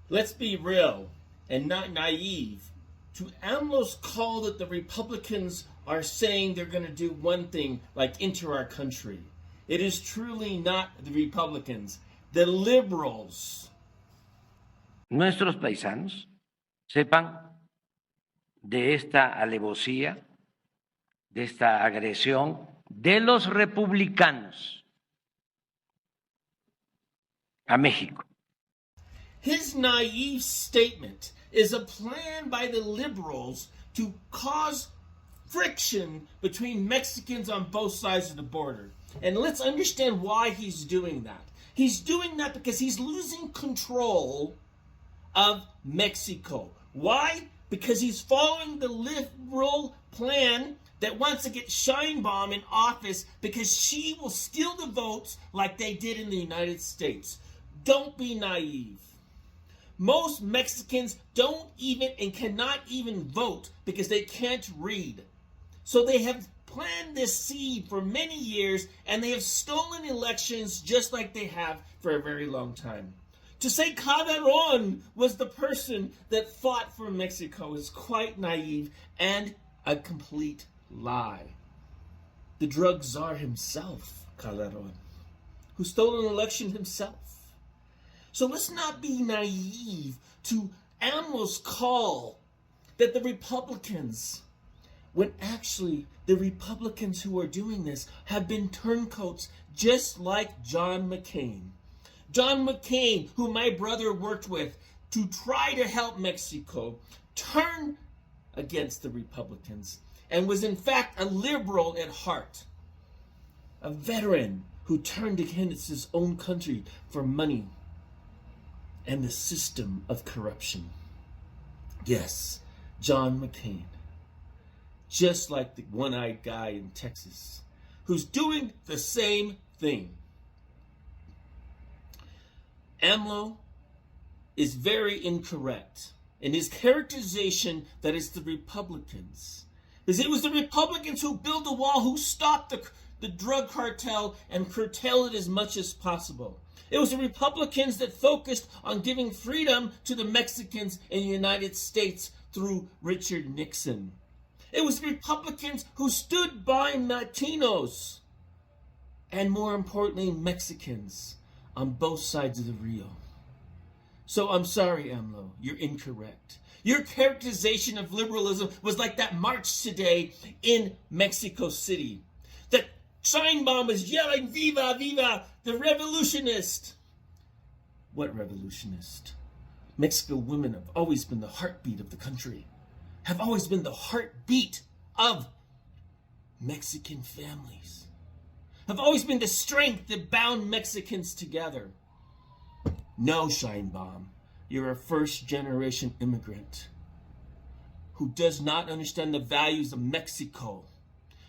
Let's be real and not naive. To AMLO's call that the Republicans are saying they're going to do one thing, like enter our country, it is truly not the Republicans, the liberals. Nuestros paisanos sepan de esta alevosía, de esta agresión de los republicanos a México. His naive statement is a plan by the liberals to cause friction between Mexicans on both sides of the border. And let's understand why he's doing that. He's doing that because he's losing control of Mexico. Why? Because he's following the liberal plan that wants to get Sheinbaum in office because she will steal the votes like they did in the United States. Don't be naive. Most Mexicans don't even and cannot even vote because they can't read. So they have planned this seed for many years and they have stolen elections just like they have for a very long time. To say Calderon was the person that fought for Mexico is quite naive and a complete lie. The drug czar himself, Calderon, who stole an election himself. So let's not be naive to AMLO's call that the Republicans, when actually the Republicans who are doing this have been turncoats just like John McCain. John McCain, who my brother worked with to try to help Mexico, turned against the Republicans and was in fact a liberal at heart. A veteran who turned against his own country for money and the system of corruption. Yes, John McCain. Just like the one-eyed guy in Texas, who's doing the same thing. AMLO is very incorrect in his characterization that it's the Republicans. Because it was the Republicans who built the wall, who stopped the drug cartel and curtailed it as much as possible. It was the Republicans that focused on giving freedom to the Mexicans in the United States through Richard Nixon. It was the Republicans who stood by Latinos and, more importantly, Mexicans on both sides of the Rio. So I'm sorry, AMLO, you're incorrect. Your characterization of liberalism was like that march today in Mexico City. That Sheinbaum is yelling, "Viva, viva, the revolutionist." What revolutionist? Mexico women have always been the heartbeat of the country, have always been the heartbeat of Mexican families, have always been the strength that bound Mexicans together. No, Sheinbaum, you're a first-generation immigrant who does not understand the values of Mexico.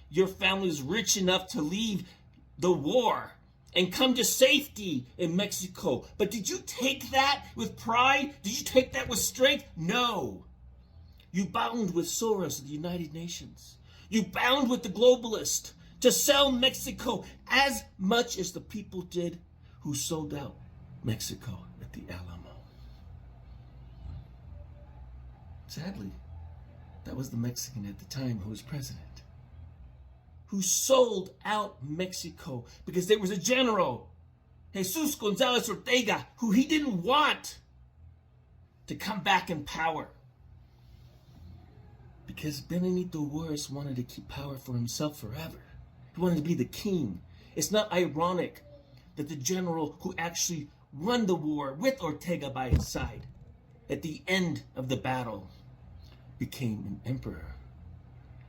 Your family is rich enough to leave the war and come to safety in Mexico. But did you take that with pride? Did you take that with strength? No. You bound with Soros of the United Nations. You bound with the globalists to sell Mexico as much as the people did who sold out Mexico at the Alamo. Sadly, that was the Mexican at the time who was president, who sold out Mexico because there was a general, Jesus Gonzalez Ortega, who he didn't want to come back in power. Because Benito Juarez wanted to keep power for himself forever. He wanted to be the king. It's not ironic that the general who actually won the war with Ortega by his side at the end of the battle became an emperor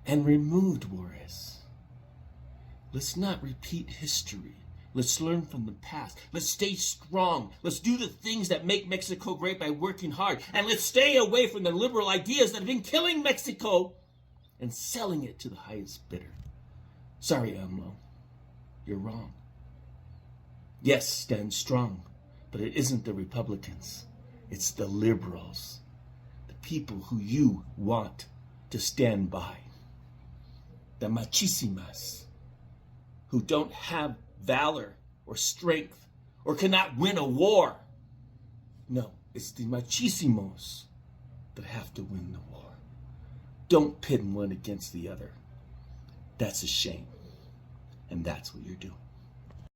and removed Juarez. Let's not repeat history. Let's learn from the past. Let's stay strong. Let's do the things that make Mexico great by working hard. And let's stay away from the liberal ideas that have been killing Mexico and selling it to the highest bidder. Sorry, AMLO. You're wrong. Yes, stand strong. But it isn't the Republicans. It's the liberals. The people who you want to stand by. The machisimas who don't have valor or strength or cannot win a war. No, it's the machismos that have to win the war. Don't pit one against the other. That's a shame. And that's what you're doing.